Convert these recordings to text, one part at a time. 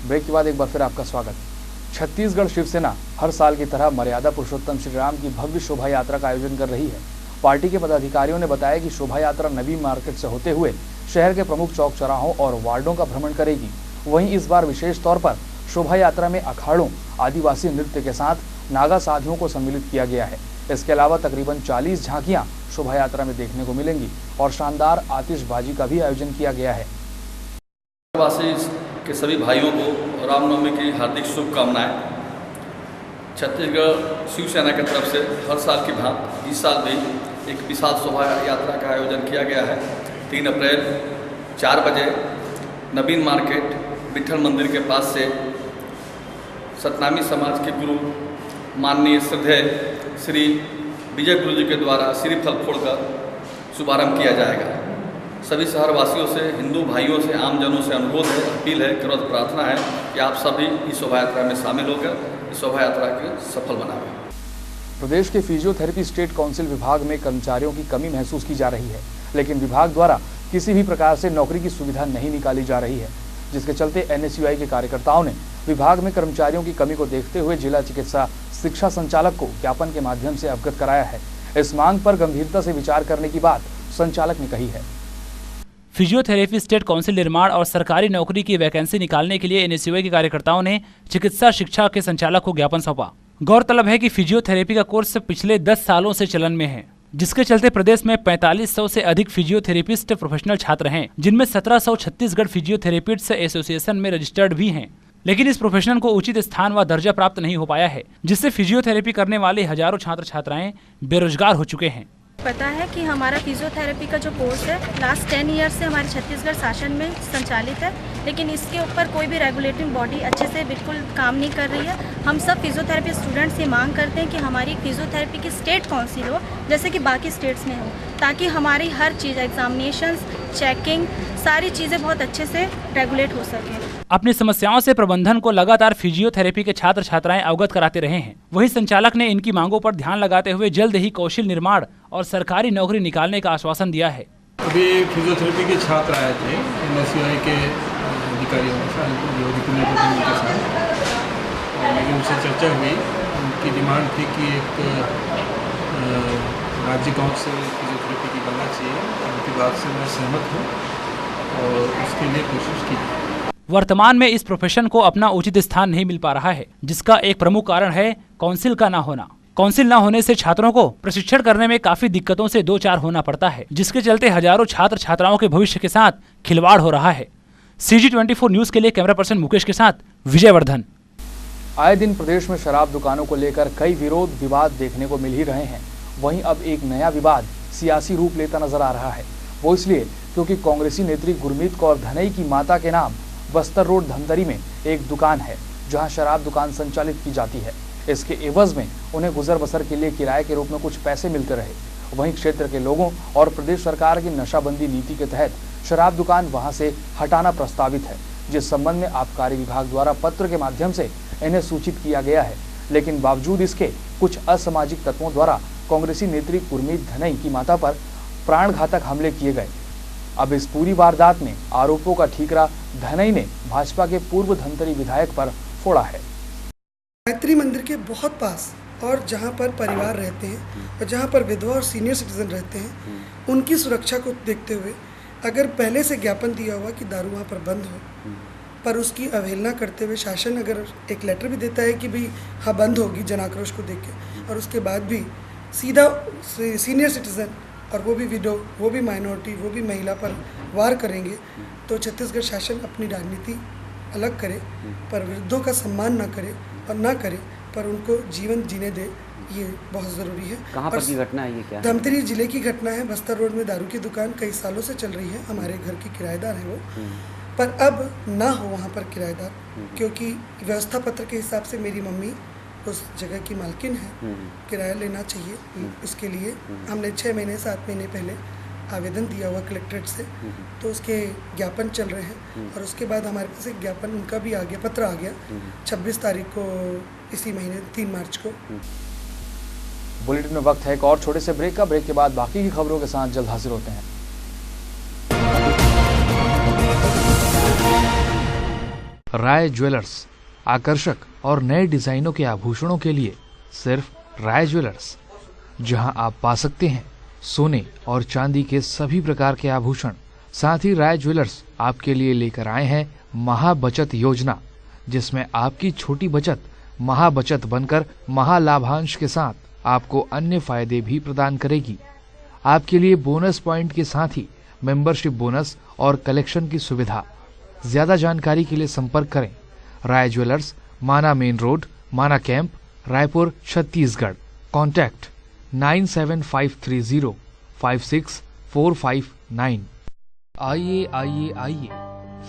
Break के बाद एक बार फिर आपका स्वागत। छत्तीसगढ़ शिवसेना हर साल की तरह मर्यादा पुरुषोत्तम श्री राम की भव्य शोभा यात्रा का आयोजन कर रही है। पार्टी के पदाधिकारियों ने बताया कि शोभा यात्रा नवीन मार्केट से होते हुए शहर के प्रमुख चौक चौराहों और वार्डों का भ्रमण करेगी। वहीं इस बार विशेष तौर पर शोभा यात्रा में अखाड़ों, आदिवासी नृत्य के साथ नागा साधियों को सम्मिलित किया गया है। इसके अलावा तकरीबन 40 झांकियां शोभा यात्रा में देखने को मिलेंगी और शानदार आतिशबाजी का भी आयोजन किया गया है। वासी के सभी भाइयों को रामनवमी की हार्दिक शुभकामनाएं। छत्तीसगढ़ शिवसेना की तरफ से हर साल की भांति इस साल भी एक विशाल शोभा यात्रा का आयोजन किया गया है। 3 अप्रैल 4 बजे नवीन मार्केट विठल मंदिर के पास से सतनामी समाज के गुरु माननीय श्रद्धेय श्री विजय गुरु जी के द्वारा श्रीफल फोड़कर शुभारंभ किया जाएगा। सभी शहरवासियों से, हिंदू भाइयों से, आमजनों से अनुरोध है, अपील है, क्रत प्रार्थना है कि आप सभी इस शोभा यात्रा में शामिल होकर इस शोभा यात्रा को सफल बनाएं। प्रदेश के फिजियोथेरेपी स्टेट काउंसिल विभाग में कर्मचारियों की कमी महसूस की जा रही है, लेकिन विभाग द्वारा किसी भी प्रकार से नौकरी की सुविधा नहीं निकाली जा रही है, जिसके चलते NSUI के कार्यकर्ताओं ने विभाग में कर्मचारियों की कमी को देखते हुए जिला चिकित्सा शिक्षा संचालक को ज्ञापन के माध्यम से अवगत कराया है। इस मांग पर गंभीरता से विचार करने की बात संचालक ने कही है। फिजियोथेरेपी स्टेट काउंसिल निर्माण और सरकारी नौकरी की वैकेंसी निकालने के लिए NSUI के कार्यकर्ताओं ने चिकित्सा शिक्षा के संचालक को ज्ञापन सौंपा। गौरतलब है कि फिजियोथेरेपी का कोर्स पिछले 10 सालों से चलन में है, जिसके चलते प्रदेश में 4500 से अधिक फिजियोथेरेपिस्ट प्रोफेशनल छात्र हैं, जिनमें 1700 छत्तीसगढ़ फिजियोथेरेपिस्ट एसोसिएशन में रजिस्टर्ड भी हैं। लेकिन इस प्रोफेशन को उचित स्थान व दर्जा प्राप्त नहीं हो पाया है, जिससे फिजियोथेरेपी करने वाले हजारों छात्र छात्राएं बेरोजगार हो चुके हैं। पता है कि हमारा फिजियोथेरेपी का जो कोर्स है लास्ट 10 ईयर से हमारे छत्तीसगढ़ शासन में संचालित है, लेकिन इसके ऊपर कोई भी रेगुलेटिंग बॉडी अच्छे से बिल्कुल काम नहीं कर रही है। हम सब फिजियोथेरेपी स्टूडेंट्स ये मांग करते हैं कि हमारी फिजियोथेरेपी की स्टेट काउंसिल हो, जैसे कि बाकी स्टेट्स में हो, ताकि हमारी हर चीज़, एग्जामिनेशंस, चेकिंग, सारी चीज़ें बहुत अच्छे से रेगुलेट हो सकें। अपनी समस्याओं से प्रबंधन को लगातार फिजियोथेरेपी के छात्र छात्राएं अवगत कराते रहे हैं। वहीं संचालक ने इनकी मांगों पर ध्यान लगाते हुए जल्द ही कौशल निर्माण और सरकारी नौकरी निकालने का आश्वासन दिया है। अभी फिजियोथेरेपी के छात्र आए थे NSUI के अधिकारियों के साथ, और मेरी उनसे चर्चा हुई। उनकी डिमांड थी कि एक राज्य काउंसिल फिजियोथेरेपी की बनना चाहिए। उनकी बात से मैं सहमत हूँ और उसके लिए कोशिश की। वर्तमान में इस प्रोफेशन को अपना उचित स्थान नहीं मिल पा रहा है, जिसका एक प्रमुख कारण है काउंसिल का ना होना। काउंसिल न होने से छात्रों को प्रशिक्षण करने में काफी दिक्कतों से 2-4 होना पड़ता है, जिसके चलते हजारों छात्र छात्राओं के भविष्य के साथ खिलवाड़ हो रहा है। CG24 न्यूज के लिए कैमरा पर्सन मुकेश के साथ विजयवर्धन। आए दिन प्रदेश में शराब दुकानों को लेकर कई विरोध विवाद देखने को मिल ही रहे हैं। वहीं अब एक नया विवाद सियासी रूप लेता नजर आ रहा है। वो इसलिए क्योंकि कांग्रेसी नेत्री गुरमीत कौर धनई की माता के नाम बस्तर रोड धमतरी में एक दुकान है, जहां शराब दुकान संचालित की जाती है। इसके एवज में उन्हें गुजर बसर के लिए किराए के रूप में कुछ पैसे मिलते रहे। वहीं क्षेत्र के लोगों और प्रदेश सरकार की नशाबंदी नीति के तहत शराब दुकान वहां से हटाना प्रस्तावित है, जिस संबंध में आबकारी विभाग द्वारा पत्र के माध्यम से इन्हें सूचित किया गया है। लेकिन बावजूद इसके कुछ असामाजिक तत्वों द्वारा कांग्रेसी नेत्री गुरमीत धनई की माता पर प्राणघातक हमले किए गए। अब इस पूरी वारदात में आरोपों का ठीकरा धनई ने भाजपा के पूर्व धमतरी विधायक पर फोड़ा है। गायत्री मंदिर के बहुत पास और जहां पर परिवार रहते हैं और जहां पर विधवा और सीनियर सिटीजन रहते हैं, उनकी सुरक्षा को देखते हुए अगर पहले से ज्ञापन दिया हुआ कि दारू वहां पर बंद हो, पर उसकी अवहेलना करते हुए शासन अगर एक लेटर भी देता है कि भाई हाँ बंद होगी जन आक्रोश को देख के, और उसके बाद भी सीधा सीनियर सिटीजन और वो भी विडो, वो भी माइनॉरिटी, वो भी महिला पर वार करेंगे, तो छत्तीसगढ़ शासन अपनी राजनीति अलग करे, पर वृद्धों का सम्मान ना करे और ना करे पर उनको जीवन जीने दे, ये बहुत ज़रूरी है। कहाँ पर की घटना है ये? क्या धमतरी जिले की घटना है। बस्तर रोड में दारू की दुकान कई सालों से चल रही है। हमारे घर की किराएदार है वो, पर अब ना हो वहाँ पर किराएदार, क्योंकि व्यवस्था पत्र के हिसाब से मेरी मम्मी उस जगह की मालकिन है, किराया लेना चाहिए। उसके लिए हमने 6 महीने 7 महीने पहले आवेदन दिया हुआ कलेक्ट्रेट से, तो उसके ज्ञापन चल रहे हैं। और उसके बाद हमारे पास एक ज्ञापन उनका भी आ गया, पत्र आ गया 26 तारीख को इसी महीने 3 मार्च को। बुलेटिन में वक्त है एक और छोटे से ब्रेक का। ब्रेक के बाद बाकी की खबरों के साथ जल्द हाजिर होते हैं। राय ज्वेलर्स, आकर्षक और नए डिजाइनों के आभूषणों के लिए सिर्फ राय ज्वेलर्स, जहां आप पा सकते हैं सोने और चांदी के सभी प्रकार के आभूषण। साथ ही राय ज्वेलर्स आपके लिए लेकर आए हैं महा बचत योजना, जिसमें आपकी छोटी बचत महा बचत बनकर महा लाभांश के साथ आपको अन्य फायदे भी प्रदान करेगी। आपके लिए बोनस पॉइंट के साथ ही मेंबरशिप बोनस और कलेक्शन की सुविधा। ज्यादा जानकारी के लिए संपर्क करें राय ज्वेलर्स, माना मेन रोड, माना कैंप, रायपुर, छत्तीसगढ़। कॉन्टैक्ट 9753056459। आइए आइए आइए,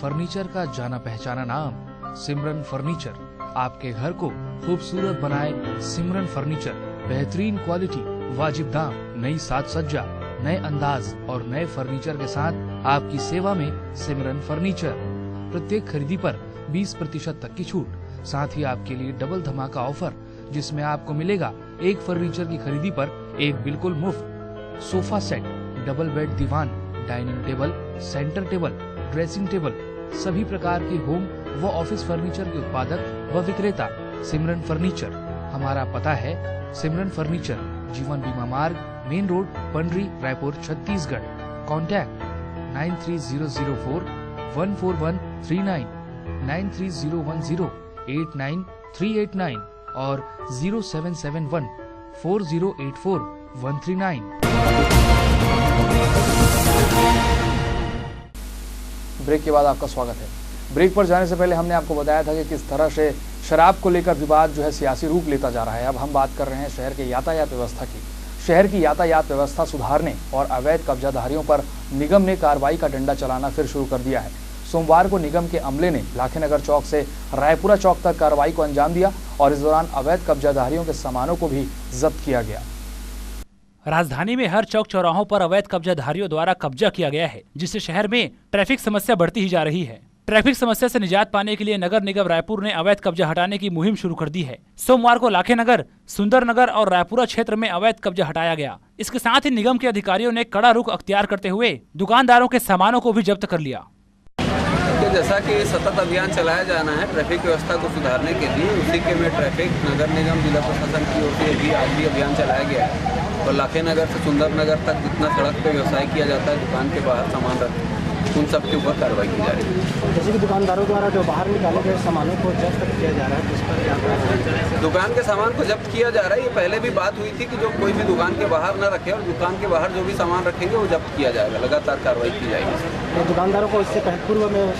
फर्नीचर का जाना पहचाना नाम सिमरन फर्नीचर आपके घर को खूबसूरत बनाए। सिमरन फर्नीचर, बेहतरीन क्वालिटी, वाजिब दाम, नई साज सज्जा, नए अंदाज और नए फर्नीचर के साथ आपकी सेवा में सिमरन फर्नीचर। प्रत्येक खरीदी पर 20% तक की छूट। साथ ही आपके लिए डबल धमाका ऑफर, जिसमें आपको मिलेगा एक फर्नीचर की खरीदी पर एक बिल्कुल मुफ्त सोफा सेट, डबल बेड दीवान, dining table, centre table, dressing table, सभी प्रकार के होम व ऑफिस फर्नीचर के उत्पादक व विक्रेता सिमरन फर्नीचर। हमारा पता है सिमरन furniture, Jeevan Bima Marg, main road, Pandri, Raipur, Chhattisgarh. Contact 9304141339, 9301089389 और 07714084-139। ब्रेक के बाद आपका स्वागत है। ब्रेक पर जाने से पहले हमने आपको बताया था कि किस तरह से शराब को लेकर विवाद जो है सियासी रूप लेता जा रहा है। अब हम बात कर रहे हैं शहर के यातायात व्यवस्था की। शहर की यातायात व्यवस्था सुधारने और अवैध कब्जाधारियों पर निगम ने कार्रवाई का डंडा चलाना फिर शुरू कर दिया है। सोमवार को निगम के अमले ने लाखेनगर चौक से रायपुरा चौक तक कार्रवाई को अंजाम दिया और इस दौरान अवैध कब्जाधारियों के सामानों को भी जब्त किया गया। राजधानी में हर चौक चौराहों पर अवैध कब्जाधारियों द्वारा कब्जा किया गया है, जिससे शहर में ट्रैफिक समस्या बढ़ती ही जा रही है। ट्रैफिक समस्या से निजात पाने के लिए नगर निगम रायपुर ने अवैध कब्जा हटाने की मुहिम शुरू कर दी है। सोमवार को लाखेनगर, सुंदरनगर और रायपुरा क्षेत्र में अवैध कब्जा हटाया गया। इसके साथ ही निगम के अधिकारियों ने कड़ा रुख अख्तियार करते हुए दुकानदारों के सामानों को भी जब्त कर लिया। जैसा कि सतत अभियान चलाया जाना है ट्रैफिक व्यवस्था को सुधारने के लिए, उसी के में ट्रैफिक नगर निगम जिला प्रशासन की ओर से भी आज भी अभियान चलाया गया है। और लाखेनगर से सुंदरनगर तक जितना सड़क पे व्यवसाय किया जाता है, दुकान के बाहर सामान रखते हैं, उन सब के ऊपर कार्रवाई की जा रही है। जैसे कि दुकानदारों द्वारा जो बाहर निकाले गए सामानों को जब्त किया जा रहा है, जिस पर क्या दुकान के सामान को जब्त किया जा रहा है। ये पहले भी बात हुई थी कि जो कोई भी दुकान के बाहर न रखे और दुकान के बाहर जो भी सामान रखेंगे वो जब्त किया जाएगा। लगातार कार्रवाई की जाएगी। तो दुकानदारों को इससे पूर्व में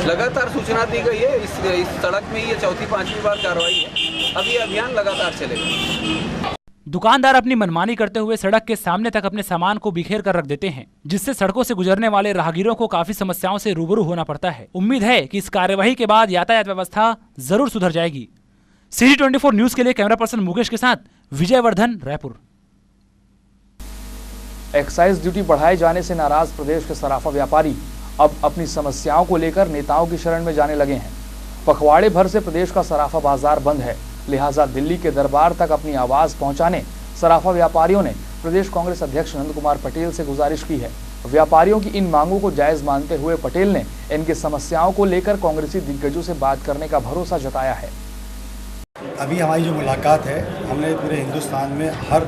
लगातार सूचना दी गई है। इस सड़क में ये 4-5वीं बार कार्रवाई है। अब ये अभियान लगातार चलेगा। दुकानदार अपनी मनमानी करते हुए सड़क के सामने तक अपने सामान को बिखेर कर रख देते हैं, जिससे सड़कों से गुजरने वाले राहगीरों को काफी समस्याओं से रूबरू होना पड़ता है। उम्मीद है कि इस कार्यवाही के बाद यातायात व्यवस्था जरूर सुधर जाएगी। CG24 न्यूज के लिए कैमरा पर्सन मुकेश के साथ विजय वर्धन, रायपुर। एक्साइज ड्यूटी बढ़ाए जाने से नाराज प्रदेश के सराफा व्यापारी अब अपनी समस्याओं को लेकर नेताओं की शरण में जाने लगे हैं। पखवाड़े भर से प्रदेश का सराफा बाजार बंद है, लिहाजा दिल्ली के दरबार तक अपनी आवाज पहुंचाने सराफा व्यापारियों ने प्रदेश कांग्रेस अध्यक्ष नंद कुमार पटेल से गुजारिश की है। व्यापारियों की इन मांगों को जायज मानते हुए पटेल ने इनकी समस्याओं को लेकर कांग्रेसी दिग्गजों से बात करने का भरोसा जताया है। अभी हमारी जो मुलाकात है, हमने पूरे हिंदुस्तान में हर,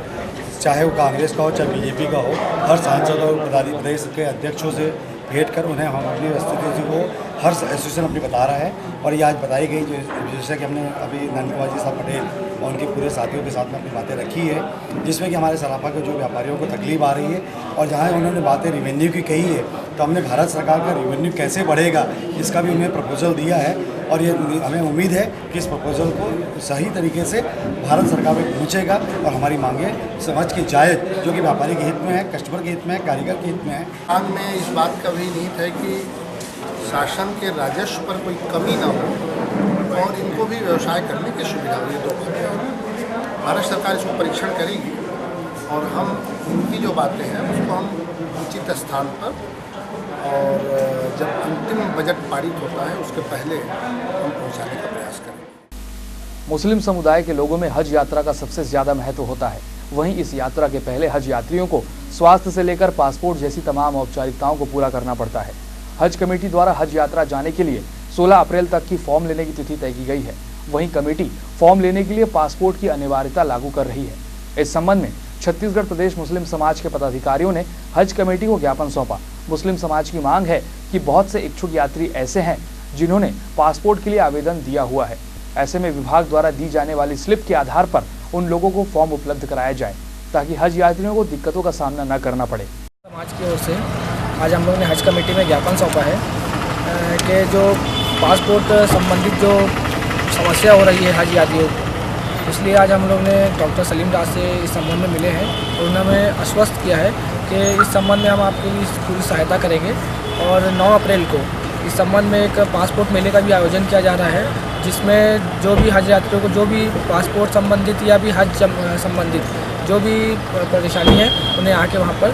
चाहे वो कांग्रेस का हो चाहे बीजेपी का हो, हर सांसद और प्रदेश के अध्यक्षों से भेंट कर उन्हें हम अपनी स्थिति को हर एसोसिएशन अपनी बता रहा है। और ये आज बताई गई, जो जैसे कि हमने अभी नंद कुमार जी साहब पटेल और उनके पूरे साथियों के साथ में अपनी बातें रखी है, जिसमें कि हमारे सराफा के जो व्यापारियों को तकलीफ आ रही है। और जहाँ उन्होंने बातें रेवेन्यू की कही है, तो हमने भारत सरकार का रेवेन्यू कैसे बढ़ेगा इसका भी उन्हें प्रपोजल दिया है। और ये हमें उम्मीद है कि इस प्रपोजल को सही तरीके से भारत सरकार में पहुँचेगा और हमारी मांगें समझ के जाए, जो कि व्यापारी के हित में है, कस्टमर के हित में है, कारीगर के हित में है। मांग में इस बात का भी नीत है कि शासन के राजस्व पर कोई कमी ना हो और इनको भी व्यवसाय करने की सुविधा हो। ये दो बातें हैं। भारत सरकार इसको परीक्षण करेगी और हम इनकी जो बातें हैं उसको हम उचित स्थान पर, और जब अंतिम बजट पारित होता है उसके पहले हम पहुंचाने का प्रयास करेंगे। मुस्लिम समुदाय के लोगों में हज यात्रा का सबसे ज्यादा महत्व होता है। वहीं इस यात्रा के पहले हज यात्रियों को स्वास्थ्य से लेकर पासपोर्ट जैसी तमाम औपचारिकताओं को पूरा करना पड़ता है। हज कमेटी द्वारा हज यात्रा जाने के लिए 16 अप्रैल तक की फॉर्म लेने की तिथि तय की गई है। वहीं कमेटी फॉर्म लेने के लिए पासपोर्ट की अनिवार्यता लागू कर रही है। इस संबंध में छत्तीसगढ़ प्रदेश मुस्लिम समाज के पदाधिकारियों ने हज कमेटी को ज्ञापन सौंपा। मुस्लिम समाज की मांग है कि बहुत से इच्छुक यात्री ऐसे हैं जिन्होंने पासपोर्ट के लिए आवेदन दिया हुआ है। ऐसे में विभाग द्वारा दी जाने वाली स्लिप के आधार पर उन लोगों को फॉर्म उपलब्ध कराया जाए ताकि हज यात्रियों को दिक्कतों का सामना न करना पड़े। समाज की ओर से आज हम लोग ने हज कमेटी में ज्ञापन सौंपा है कि जो पासपोर्ट संबंधित जो समस्या हो रही है हज यात्रियों को, इसलिए आज हम लोग ने डॉक्टर सलीम दास से इस संबंध में मिले हैं और उन्होंने हमें आश्वस्त किया है कि इस संबंध में हम आपके लिए पूरी सहायता करेंगे। और 9 अप्रैल को इस संबंध में एक पासपोर्ट मेले का भी आयोजन किया जा रहा है, जिसमें जो भी हज यात्रियों को जो भी पासपोर्ट संबंधित या भी हज संबंधित जो भी परेशानी है उन्हें आके वहाँ पर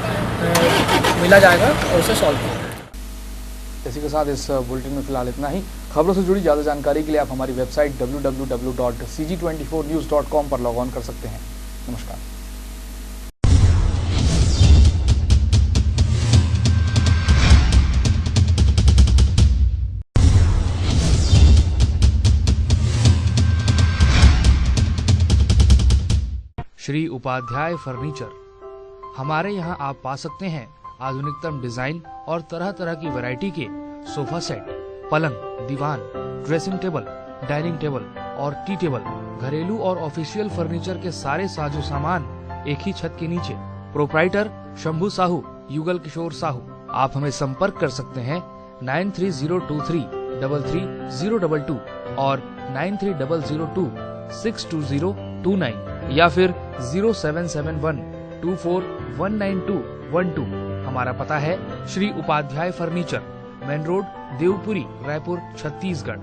मिला जाएगा और उसे सॉल्व किया। इसी के साथ इस बुलेटिन में फिलहाल इतना ही। खबरों से जुड़ी ज़्यादा जानकारी के लिए आप हमारी वेबसाइट www.cg24news.com पर लॉग ऑन कर सकते हैं। नमस्कार। श्री उपाध्याय फर्नीचर। हमारे यहाँ आप पा सकते हैं आधुनिकतम डिजाइन और तरह तरह की वैरायटी के सोफा सेट, पलंग, दीवान, ड्रेसिंग टेबल, डाइनिंग टेबल और टी टेबल, घरेलू और ऑफिशियल फर्नीचर के सारे साजो सामान एक ही छत के नीचे। प्रोप्राइटर शंभू साहू, युगल किशोर साहू। आप हमें संपर्क कर सकते हैं 9302333022 और 9300262029 या फिर 0771241912। हमारा पता है Shri Upadhyay furniture, main road, Devpuri, Raipur, Chhattisgarh.